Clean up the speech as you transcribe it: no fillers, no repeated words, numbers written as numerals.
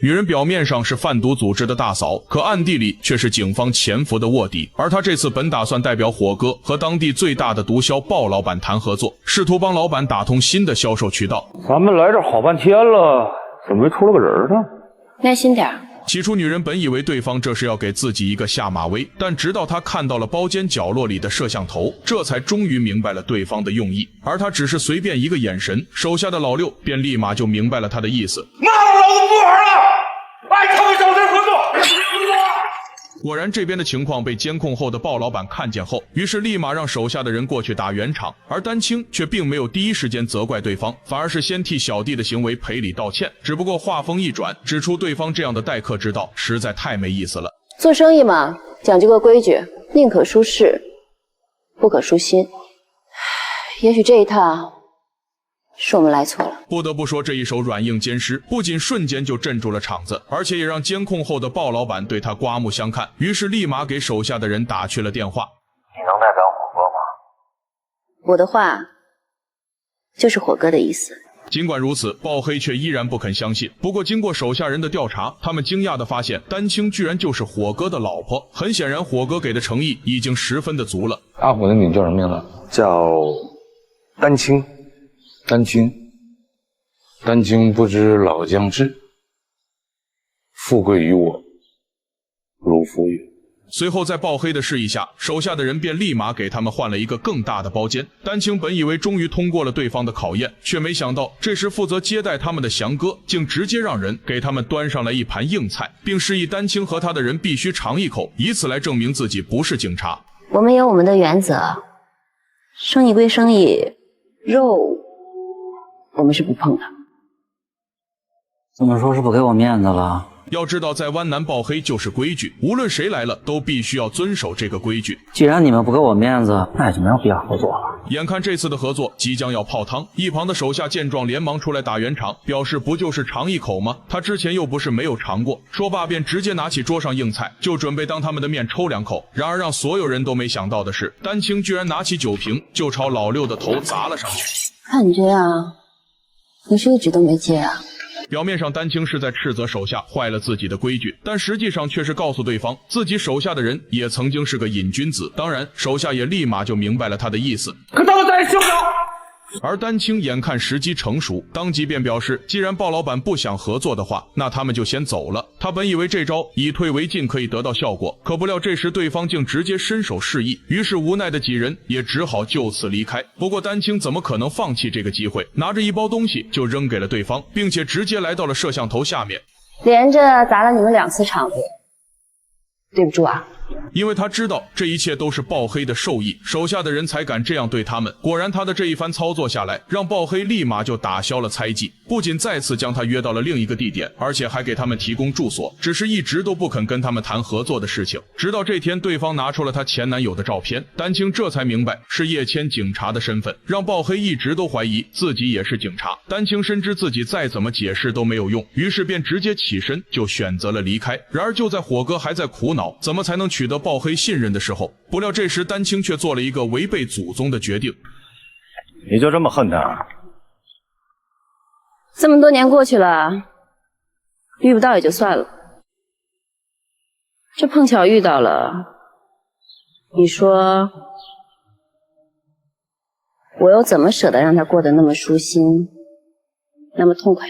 女人表面上是贩毒组织的大嫂，可暗地里却是警方潜伏的卧底。而她这次本打算代表火哥和当地最大的毒枭鲍老板谈合作，试图帮老板打通新的销售渠道。咱们来这好半天了，怎么没出了个人呢？耐心点。起初，女人本以为对方这是要给自己一个下马威，但直到她看到了包间角落里的摄像头，这才终于明白了对方的用意。而她只是随便一个眼神，手下的老六便立马就明白了她的意思。骂我老子不玩了，爱他们找人合作。果然，这边的情况被监控后的鲍老板看见后，于是立马让手下的人过去打圆场，而丹青却并没有第一时间责怪对方，反而是先替小弟的行为赔礼道歉。只不过话锋一转，指出对方这样的待客之道实在太没意思了。做生意嘛，讲究个规矩，宁可舒适，不可舒心。也许这一趟是我们来错了。不得不说，这一手软硬兼施，不仅瞬间就镇住了场子，而且也让监控后的鲍老板对他刮目相看，于是立马给手下的人打去了电话。你能代表火哥吗？我的话就是火哥的意思。尽管如此，鲍黑却依然不肯相信。不过经过手下人的调查，他们惊讶地发现丹青居然就是火哥的老婆。很显然，火哥给的诚意已经十分的足了。阿虎的女叫什么名字？叫丹青。丹青不知老将至，富贵于我如浮云。随后在鲍黑的示意下，手下的人便立马给他们换了一个更大的包间。丹青本以为终于通过了对方的考验，却没想到这时负责接待他们的祥哥竟直接让人给他们端上来一盘硬菜，并示意丹青和他的人必须尝一口，以此来证明自己不是警察。我们有我们的原则，生意归生意，肉我们是不碰的。这么说是不给我面子了？要知道，在湾南鲍黑就是规矩，无论谁来了都必须要遵守这个规矩。既然你们不给我面子，那也就没有必要合作了。眼看这次的合作即将要泡汤，一旁的手下见状连忙出来打圆场，表示不就是尝一口吗？他之前又不是没有尝过。说罢便直接拿起桌上硬菜，就准备当他们的面抽两口。然而让所有人都没想到的是，丹青居然拿起酒瓶就朝老六的头砸了上去。看你这样，你是一直都没戒啊？表面上丹青是在斥责手下坏了自己的规矩，但实际上却是告诉对方自己手下的人也曾经是个瘾君子。当然，手下也立马就明白了他的意思。可他们在休想！而丹青眼看时机成熟，当即便表示，既然鲍老板不想合作的话，那他们就先走了。他本以为这招以退为进可以得到效果，可不料这时对方竟直接伸手示意，于是无奈的几人也只好就此离开。不过丹青怎么可能放弃这个机会，拿着一包东西就扔给了对方，并且直接来到了摄像头下面。连着砸了你们2次场子，对不住啊。因为他知道这一切都是鲍黑的授意，手下的人才敢这样对他们。果然他的这一番操作下来，让鲍黑立马就打消了猜忌，不仅再次将他约到了另一个地点，而且还给他们提供住所，只是一直都不肯跟他们谈合作的事情。直到这天对方拿出了他前男友的照片，丹青这才明白是叶谦警察的身份，让鲍黑一直都怀疑自己也是警察。丹青深知自己再怎么解释都没有用，于是便直接起身就选择了离开。然而就在火哥还在苦恼怎么才能取得鲍黑信任的时候，不料这时丹青却做了一个违背祖宗的决定。你就这么恨他？这么多年过去了，遇不到也就算了，这碰巧遇到了，你说我又怎么舍得让他过得那么舒心，那么痛快？